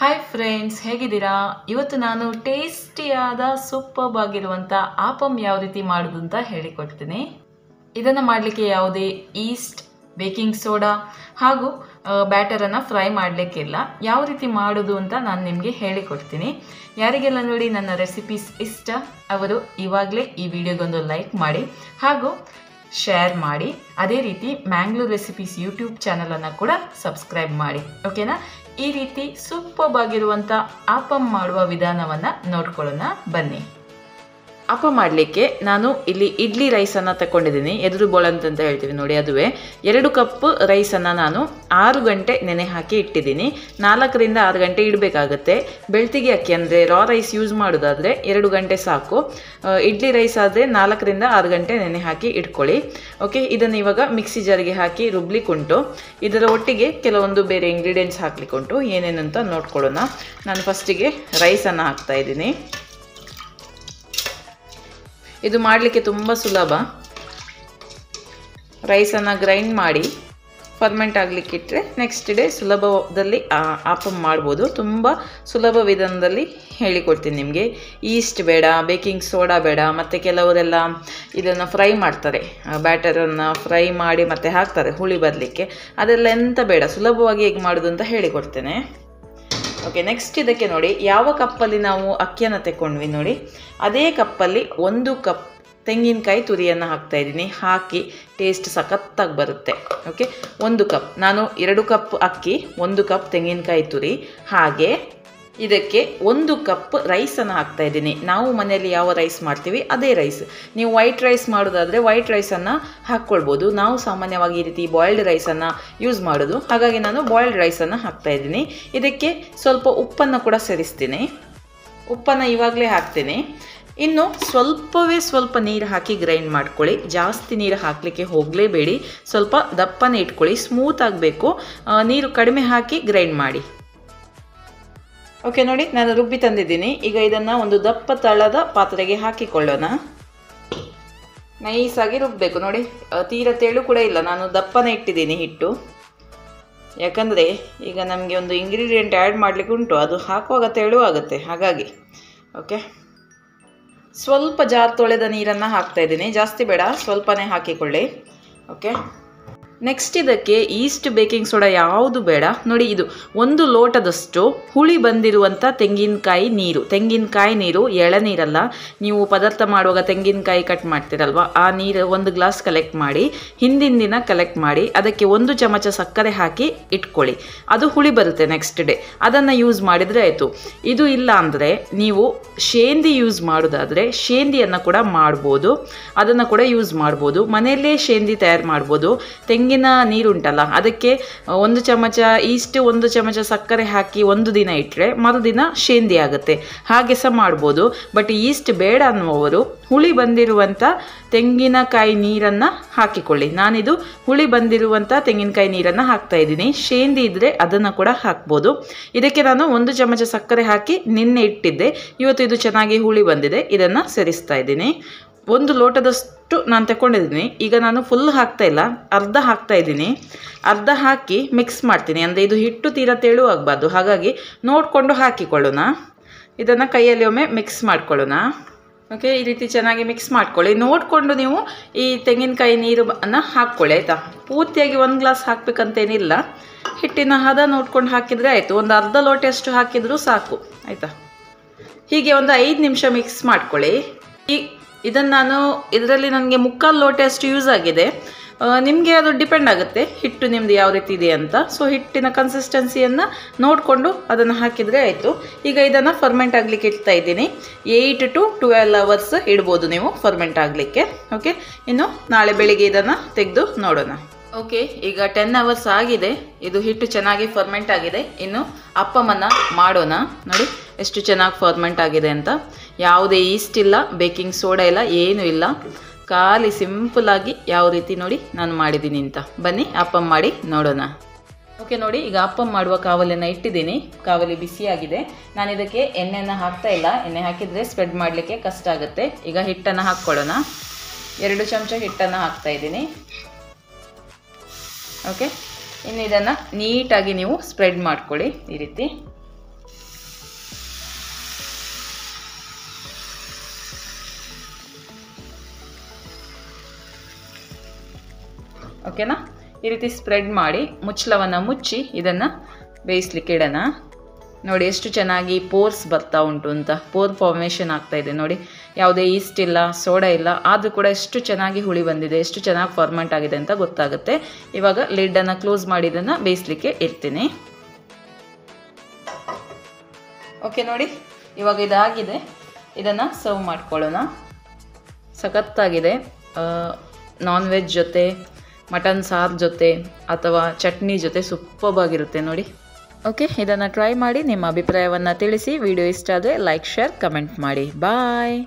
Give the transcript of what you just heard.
Hi friends, ಹೇಗಿದ್ದೀರಾ? ಇವತ್ತು ನಾನು ಟೇಸ್ಟಿಯಾದ ಸೂಪರ್ಬ್ ಆಗಿರುವಂಥ ಆಪಮ್ ಯಾವ ರೀತಿ ಮಾಡೋದು ಅಂತ ಹೇಳಿಕೊಡ್ತೀನಿ. ಇದನ್ನು ಮಾಡಲಿಕ್ಕೆ ಯಾವುದೇ ಈಸ್ಟ್, ಬೇಕಿಂಗ್ ಸೋಡಾ ಹಾಗೂ ಬ್ಯಾಟರನ್ನು ಫ್ರೈ ಮಾಡಲಿಕ್ಕಿಲ್ಲ. ಯಾವ ರೀತಿ ಮಾಡೋದು ಅಂತ ನಾನು ನಿಮಗೆ ಹೇಳಿಕೊಡ್ತೀನಿ. ಯಾರಿಗೆಲ್ಲ ನೋಡಿ ನನ್ನ ರೆಸಿಪೀಸ್ ಇಷ್ಟ ಅವರು ಇವಾಗಲೇ ಈ ವಿಡಿಯೋಗೊಂದು ಲೈಕ್ ಮಾಡಿ ಹಾಗೂ ಶೇರ್ ಮಾಡಿ. ಅದೇ ರೀತಿ ಮ್ಯಾಂಗ್ಳೂರ್ ರೆಸಿಪೀಸ್ ಯೂಟ್ಯೂಬ್ ಚಾನಲನ್ನು ಕೂಡ ಸಬ್ಸ್ಕ್ರೈಬ್ ಮಾಡಿ, ಓಕೆನಾ? ಈ ರೀತಿ ಸೂಪರ್ಬ್ ಆಗಿರುವಂಥ ಆಪಮ್ ಮಾಡುವ ವಿಧಾನವನ್ನು ನೋಡ್ಕೊಳ್ಳೋಣ ಬನ್ನಿ. ಆಪಮ್ ಮಾಡಲಿಕ್ಕೆ ನಾನು ಇಲ್ಲಿ ಇಡ್ಲಿ ರೈಸನ್ನು ತಗೊಂಡಿದ್ದೀನಿ. ಎದುರು ಬೋಳಂತ ಹೇಳ್ತೀವಿ ನೋಡಿ, ಅದುವೇ 2 ಕಪ್ ರೈಸನ್ನು ನಾನು 6 ಗಂಟೆ ನೆನೆ ಹಾಕಿ ಇಟ್ಟಿದ್ದೀನಿ. 4 ರಿಂದ 6 ಗಂಟೆ ಇಡಬೇಕಾಗತ್ತೆ. ಬೆಳ್ತಿಗೆ ಅಕ್ಕಿ ಅಂದರೆ ರಾ ರೈಸ್ ಯೂಸ್ ಮಾಡೋದಾದರೆ 2 ಗಂಟೆ ಸಾಕು. ಇಡ್ಲಿ ರೈಸ್ ಆದರೆ 4 ರಿಂದ 6 ಗಂಟೆ ನೆನೆ ಹಾಕಿ ಇಟ್ಕೊಳ್ಳಿ. ಓಕೆ, ಇದನ್ನು ಇವಾಗ ಮಿಕ್ಸಿ ಜಾರಿಗೆ ಹಾಕಿ ರುಬ್ಲಿಕ್ಕುಂಟು. ಇದರ ಒಟ್ಟಿಗೆ ಕೆಲವೊಂದು ಬೇರೆ ಇಂಗ್ರೀಡಿಯೆಂಟ್ಸ್ ಹಾಕ್ಲಿಕ್ಕುಂಟು. ಏನೇನಂತ ನೋಡ್ಕೊಳ್ಳೋಣ. ನಾನು ಫಸ್ಟಿಗೆ ರೈಸನ್ನು ಹಾಕ್ತಾ ಇದ್ದೀನಿ. ಇದು ಮಾಡಲಿಕ್ಕೆ ತುಂಬ ಸುಲಭ. ರೈಸನ್ನು ಗ್ರೈಂಡ್ ಮಾಡಿ ಫರ್ಮೆಂಟ್ ಆಗಲಿಕ್ಕಿಟ್ರೆ ನೆಕ್ಸ್ಟ್ ಡೇ ಸುಲಭದಲ್ಲಿ ಆಪಮ್ ಮಾಡ್ಬೋದು. ತುಂಬ ಸುಲಭ ವಿಧಾನದಲ್ಲಿ ಹೇಳಿಕೊಡ್ತೀನಿ ನಿಮಗೆ. ಈಸ್ಟ್ ಬೇಡ, ಬೇಕಿಂಗ್ ಸೋಡಾ ಬೇಡ, ಮತ್ತು ಕೆಲವರೆಲ್ಲ ಇದನ್ನು ಫ್ರೈ ಮಾಡ್ತಾರೆ, ಬ್ಯಾಟರನ್ನು ಫ್ರೈ ಮಾಡಿ ಮತ್ತೆ ಹಾಕ್ತಾರೆ ಹುಳಿ ಬರಲಿಕ್ಕೆ. ಅದೆಲ್ಲ ಎಂತ ಬೇಡ, ಸುಲಭವಾಗಿ ಹೇಗೆ ಮಾಡೋದು ಅಂತ ಹೇಳಿಕೊಡ್ತೇನೆ. ಓಕೆ, ನೆಕ್ಸ್ಟ್ ಇದಕ್ಕೆ ನೋಡಿ, ಯಾವ ಕಪ್ಪಲ್ಲಿ ನಾವು ಅಕ್ಕಿಯನ್ನು ತೆಕ್ಕೊಂಡ್ವಿ ನೋಡಿ, ಅದೇ ಕಪ್ಪಲ್ಲಿ 1 ಕಪ್ ತೆಂಗಿನಕಾಯಿ ತುರಿಯನ್ನು ಹಾಕ್ತಾ ಇದ್ದೀನಿ. ಹಾಕಿ ಟೇಸ್ಟ್ ಸಖತ್ತಾಗಿ ಬರುತ್ತೆ. ಓಕೆ, 1 ಕಪ್, ನಾನು 2 ಕಪ್ ಅಕ್ಕಿ, 1 ಕಪ್ ತೆಂಗಿನಕಾಯಿ ತುರಿ, ಹಾಗೆ ಇದಕ್ಕೆ 1 ಕಪ್ ರೈಸನ್ನು ಹಾಕ್ತಾ ಇದ್ದೀನಿ. ನಾವು ಮನೆಯಲ್ಲಿ ಯಾವ ರೈಸ್ ಮಾಡ್ತೀವಿ ಅದೇ ರೈಸ್. ನೀವು ವೈಟ್ ರೈಸ್ ಮಾಡೋದಾದರೆ ವೈಟ್ ರೈಸನ್ನು ಹಾಕ್ಕೊಳ್ಬೋದು. ನಾವು ಸಾಮಾನ್ಯವಾಗಿ ಈ ರೀತಿ ಬಾಯ್ಲ್ಡ್ ರೈಸನ್ನು ಯೂಸ್ ಮಾಡೋದು, ಹಾಗಾಗಿ ನಾನು ಬಾಯ್ಲ್ಡ್ ರೈಸನ್ನು ಹಾಕ್ತಾ ಇದ್ದೀನಿ. ಇದಕ್ಕೆ ಸ್ವಲ್ಪ ಉಪ್ಪನ್ನು ಕೂಡ ಸೇರಿಸ್ತೀನಿ. ಉಪ್ಪನ್ನು ಇವಾಗಲೇ ಹಾಕ್ತೀನಿ. ಇನ್ನು ಸ್ವಲ್ಪ ನೀರು ಹಾಕಿ ಗ್ರೈಂಡ್ ಮಾಡ್ಕೊಳ್ಳಿ. ಜಾಸ್ತಿ ನೀರು ಹಾಕಲಿಕ್ಕೆ ಹೋಗಲೇಬೇಡಿ, ಸ್ವಲ್ಪ ದಪ್ಪನೇ ಇಟ್ಕೊಳ್ಳಿ. ಸ್ಮೂತ್ ಆಗಬೇಕು. ನೀರು ಕಡಿಮೆ ಹಾಕಿ ಗ್ರೈಂಡ್ ಮಾಡಿ. ಓಕೆ ನೋಡಿ, ನಾನು ರುಬ್ಬಿ ತಂದಿದ್ದೀನಿ. ಈಗ ಇದನ್ನು ಒಂದು ದಪ್ಪ ತಳದ ಪಾತ್ರೆಗೆ ಹಾಕಿಕೊಳ್ಳೋಣ. ನೈಸಾಗಿ ರುಬ್ಬಬೇಕು ನೋಡಿ, ತೀರ ತೆಳು ಕೂಡ ಇಲ್ಲ. ನಾನು ದಪ್ಪನೇ ಇಟ್ಟಿದ್ದೀನಿ ಹಿಟ್ಟು, ಯಾಕಂದರೆ ಈಗ ನಮಗೆ ಒಂದು ಇಂಗ್ರೀಡಿಯೆಂಟ್ ಆ್ಯಡ್ ಮಾಡಲಿಕ್ಕೆ ಉಂಟು, ಅದು ಹಾಕುವಾಗ ತೆಳು ಆಗುತ್ತೆ, ಹಾಗಾಗಿ. ಓಕೆ, ಸ್ವಲ್ಪ ಜಾರ್ ತೊಳೆದ ನೀರನ್ನು ಹಾಕ್ತಾ ಇದ್ದೀನಿ. ಜಾಸ್ತಿ ಬೇಡ, ಸ್ವಲ್ಪನೇ ಹಾಕಿಕೊಳ್ಳಿ. ಓಕೆ, ನೆಕ್ಸ್ಟ್ ಇದಕ್ಕೆ ಈಸ್ಟ್, ಬೇಕಿಂಗ್ ಸೋಡಾ ಯಾವುದು ಬೇಡ. ನೋಡಿ, ಇದು 1 ಲೋಟದಷ್ಟು ಹುಳಿ ಬಂದಿರುವಂಥ ತೆಂಗಿನಕಾಯಿ ನೀರು, ಎಳನೀರಲ್ಲ. ನೀವು ಪದಾರ್ಥ ಮಾಡುವಾಗ ತೆಂಗಿನಕಾಯಿ ಕಟ್ ಮಾಡ್ತೀರಲ್ವ, ಆ ನೀರು 1 ಗ್ಲಾಸ್ ಕಲೆಕ್ಟ್ ಮಾಡಿ, ಹಿಂದಿನ ದಿನ ಕಲೆಕ್ಟ್ ಮಾಡಿ, ಅದಕ್ಕೆ 1 ಚಮಚ ಸಕ್ಕರೆ ಹಾಕಿ ಇಟ್ಕೊಳ್ಳಿ. ಅದು ಹುಳಿ ಬರುತ್ತೆ ನೆಕ್ಸ್ಟ್ ಡೇ, ಅದನ್ನು ಯೂಸ್ ಮಾಡಿದರೆ ಆಯಿತು. ಇದು ಇಲ್ಲ ಅಂದರೆ ನೀವು ಶೇಂದಿ ಯೂಸ್ ಮಾಡೋದಾದರೆ ಶೇಂದಿಯನ್ನು ಕೂಡ ಮಾಡ್ಬೋದು, ಅದನ್ನು ಕೂಡ ಯೂಸ್ ಮಾಡ್ಬೋದು. ಮನೆಯಲ್ಲೇ ಶೇಂದಿ ತಯಾರು ಮಾಡ್ಬೋದು. ತೆಂಗಿನ ನೀರುಂಟಲ್ಲ, ಅದಕ್ಕೆ 1 ಚಮಚ ಈಸ್ಟ್, 1 ಚಮಚ ಸಕ್ಕರೆ ಹಾಕಿ 1 ದಿನ ಇಟ್ಟರೆ ಮರುದಿನ ಶೇಂದಿ ಆಗುತ್ತೆ. ಹಾಗೆ ಸಹ ಮಾಡ್ಬೋದು. ಬಟ್ ಈಸ್ಟ್ ಬೇಡ ಅನ್ನುವವರು ಹುಳಿ ಬಂದಿರುವಂಥ ತೆಂಗಿನಕಾಯಿ ನೀರನ್ನು ಹಾಕಿಕೊಳ್ಳಿ. ನಾನಿದು ಹುಳಿ ಬಂದಿರುವಂಥ ತೆಂಗಿನಕಾಯಿ ನೀರನ್ನು ಹಾಕ್ತಾ ಇದ್ದೀನಿ. ಶೇಂದಿ ಇದ್ದರೆ ಅದನ್ನು ಕೂಡ ಹಾಕ್ಬೋದು. ಇದಕ್ಕೆ ನಾನು 1 ಚಮಚ ಸಕ್ಕರೆ ಹಾಕಿ ನಿನ್ನೆ ಇಟ್ಟಿದ್ದೆ. ಇವತ್ತು ಇದು ಚೆನ್ನಾಗಿ ಹುಳಿ ಬಂದಿದೆ. ಇದನ್ನು ಸೇರಿಸ್ತಾ ಇದ್ದೀನಿ. 1 ಲೋಟದಷ್ಟು ನಾನು ತಗೊಂಡಿದ್ದೀನಿ. ಈಗ ನಾನು ಫುಲ್ ಹಾಕ್ತಾ ಇಲ್ಲ, ಅರ್ಧ ಹಾಕ್ತಾ ಇದ್ದೀನಿ. ಅರ್ಧ ಹಾಕಿ ಮಿಕ್ಸ್ ಮಾಡ್ತೀನಿ. ಅಂದರೆ ಇದು ಹಿಟ್ಟು ತೀರ ತೆಳು ಆಗಬಾರ್ದು, ಹಾಗಾಗಿ ನೋಡಿಕೊಂಡು ಹಾಕಿಕೊಳ್ಳೋಣ. ಇದನ್ನು ಕೈಯಲ್ಲಿ ಒಮ್ಮೆ ಮಿಕ್ಸ್ ಮಾಡ್ಕೊಳ್ಳೋಣ. ಓಕೆ, ಈ ರೀತಿ ಚೆನ್ನಾಗಿ ಮಿಕ್ಸ್ ಮಾಡ್ಕೊಳ್ಳಿ. ನೋಡಿಕೊಂಡು ನೀವು ಈ ತೆಂಗಿನಕಾಯಿ ನೀರನ್ನು ಹಾಕ್ಕೊಳ್ಳಿ, ಆಯಿತಾ? ಪೂರ್ತಿಯಾಗಿ 1 ಗ್ಲಾಸ್ ಹಾಕಬೇಕಂತೇನಿಲ್ಲ. ಹಿಟ್ಟಿನ ಹದ ನೋಡ್ಕೊಂಡು ಹಾಕಿದರೆ ಆಯಿತು. ಒಂದು ಅರ್ಧ ಲೋಟೆಯಷ್ಟು ಹಾಕಿದರೂ ಸಾಕು, ಆಯಿತಾ? ಹೀಗೆ ಒಂದು 5 ನಿಮಿಷ ಮಿಕ್ಸ್ ಮಾಡ್ಕೊಳ್ಳಿ. ಇದನ್ನು ನಾನು ಇದರಲ್ಲಿ ನನಗೆ 3/4 ಲೋಟೆಯಷ್ಟು ಯೂಸ್ ಆಗಿದೆ. ನಿಮಗೆ ಅದು ಡಿಪೆಂಡ್ ಆಗುತ್ತೆ, ಹಿಟ್ಟು ನಿಮ್ಮದು ಯಾವ ರೀತಿ ಇದೆ ಅಂತ. ಸೊ ಹಿಟ್ಟಿನ ಕನ್ಸಿಸ್ಟೆನ್ಸಿಯನ್ನು ನೋಡಿಕೊಂಡು ಅದನ್ನು ಹಾಕಿದರೆ ಆಯಿತು. ಈಗ ಇದನ್ನು ಫರ್ಮೆಂಟ್ ಆಗಲಿಕ್ಕೆ ಇಡ್ತಾ ಇದ್ದೀನಿ. 8 to 12 ಅವರ್ಸ್ ಇಡ್ಬೋದು ನೀವು ಫರ್ಮೆಂಟ್ ಆಗಲಿಕ್ಕೆ. ಓಕೆ, ಇನ್ನು ನಾಳೆ ಬೆಳಿಗ್ಗೆ ಇದನ್ನು ತೆಗೆದು ನೋಡೋಣ. ಓಕೆ, ಈಗ 10 ಅವರ್ಸ್ ಆಗಿದೆ. ಇದು ಹಿಟ್ಟು ಚೆನ್ನಾಗಿ ಫರ್ಮೆಂಟ್ ಆಗಿದೆ. ಇನ್ನು ಅಪ್ಪಮನ್ನು ಮಾಡೋಣ. ನೋಡಿ ಎಷ್ಟು ಚೆನ್ನಾಗಿ ಫರ್ಮೆಂಟ್ ಆಗಿದೆ ಅಂತ. ಯಾವುದೇ ಈಸ್ಟ್ ಇಲ್ಲ, ಬೇಕಿಂಗ್ ಸೋಡಾ ಇಲ್ಲ, ಏನೂ ಇಲ್ಲ. ಖಾಲಿ ಸಿಂಪಲ್ಲಾಗಿ ಯಾವ ರೀತಿ ನೋಡಿ ನಾನು ಮಾಡಿದ್ದೀನಿ ಅಂತ. ಬನ್ನಿ ಅಪ್ಪಮ್ ಮಾಡಿ ನೋಡೋಣ. ಓಕೆ ನೋಡಿ, ಈಗ ಅಪ್ಪಮ್ ಮಾಡುವ ಕಾವಲಿಯನ್ನು ಇಟ್ಟಿದ್ದೀನಿ. ಕಾವಲಿ ಬಿಸಿಯಾಗಿದೆ. ನಾನು ಇದಕ್ಕೆ ಎಣ್ಣೆಯನ್ನು ಹಾಕ್ತಾ ಇಲ್ಲ. ಎಣ್ಣೆ ಹಾಕಿದರೆ ಸ್ಪ್ರೆಡ್ ಮಾಡಲಿಕ್ಕೆ ಕಷ್ಟ ಆಗುತ್ತೆ. ಈಗ ಹಿಟ್ಟನ್ನು ಹಾಕ್ಕೊಳ್ಳೋಣ. 2 ಚಮಚ ಹಿಟ್ಟನ್ನು ಹಾಕ್ತಾ ಇದ್ದೀನಿ. ಓಕೆ, ಇನ್ನು ಇದನ್ನು ನೀಟಾಗಿ ನೀವು ಸ್ಪ್ರೆಡ್ ಮಾಡ್ಕೊಳ್ಳಿ ಈ ರೀತಿ. ಓಕೆನಾ. ಈ ರೀತಿ ಸ್ಪ್ರೆಡ್ ಮಾಡಿ ಮುಚ್ಚಳವನ್ನು ಮುಚ್ಚಿ ಇದನ್ನು ಬೇಯಿಸ್ಲಿಕ್ಕೆ ಇಡೋಣ. ನೋಡಿ ಎಷ್ಟು ಚೆನ್ನಾಗಿ ಪೋರ್ಸ್ ಬರ್ತಾ ಉಂಟು ಅಂತ, ಪೋರ್ ಫಾರ್ಮೇಷನ್ ಆಗ್ತಾ ಇದೆ ನೋಡಿ. ಯಾವುದೇ ಈಸ್ಟ್ ಇಲ್ಲ, ಸೋಡಾ ಇಲ್ಲ, ಆದರೂ ಕೂಡ ಎಷ್ಟು ಚೆನ್ನಾಗಿ ಹುಳಿ ಬಂದಿದೆ, ಎಷ್ಟು ಚೆನ್ನಾಗಿ ಫಾರ್ಮೆಂಟ್ ಆಗಿದೆ ಅಂತ ಗೊತ್ತಾಗುತ್ತೆ. ಇವಾಗ ಲಿಡ್ಡನ್ನು ಕ್ಲೋಸ್ ಮಾಡಿ ಇದನ್ನು ಬೇಯಿಸ್ಲಿಕ್ಕೆ ಇಡ್ತೀನಿ. ಓಕೆ ನೋಡಿ, ಇವಾಗ ಇದಾಗಿದೆ. ಇದನ್ನು ಸರ್ವ್ ಮಾಡ್ಕೊಳ್ಳೋಣ. ಸಖತ್ತಾಗಿದೆ. ನಾನ್ ವೆಜ್ ಜೊತೆ, ಮಟನ್ ಸಾರು ಜೊತೆ ಅಥವಾ ಚಟ್ನಿ ಜೊತೆ ಸೂಪರ್ಬ್ ಆಗಿರುತ್ತೆ ನೋಡಿ. ಓಕೆ, ಇದನ್ನು ಟ್ರೈ ಮಾಡಿ ನಿಮ್ಮ ಅಭಿಪ್ರಾಯವನ್ನು ತಿಳಿಸಿ. ವಿಡಿಯೋ ಇಷ್ಟ ಆದರೆ ಲೈಕ್, ಶೇರ್, ಕಮೆಂಟ್ ಮಾಡಿ. ಬಾಯ್.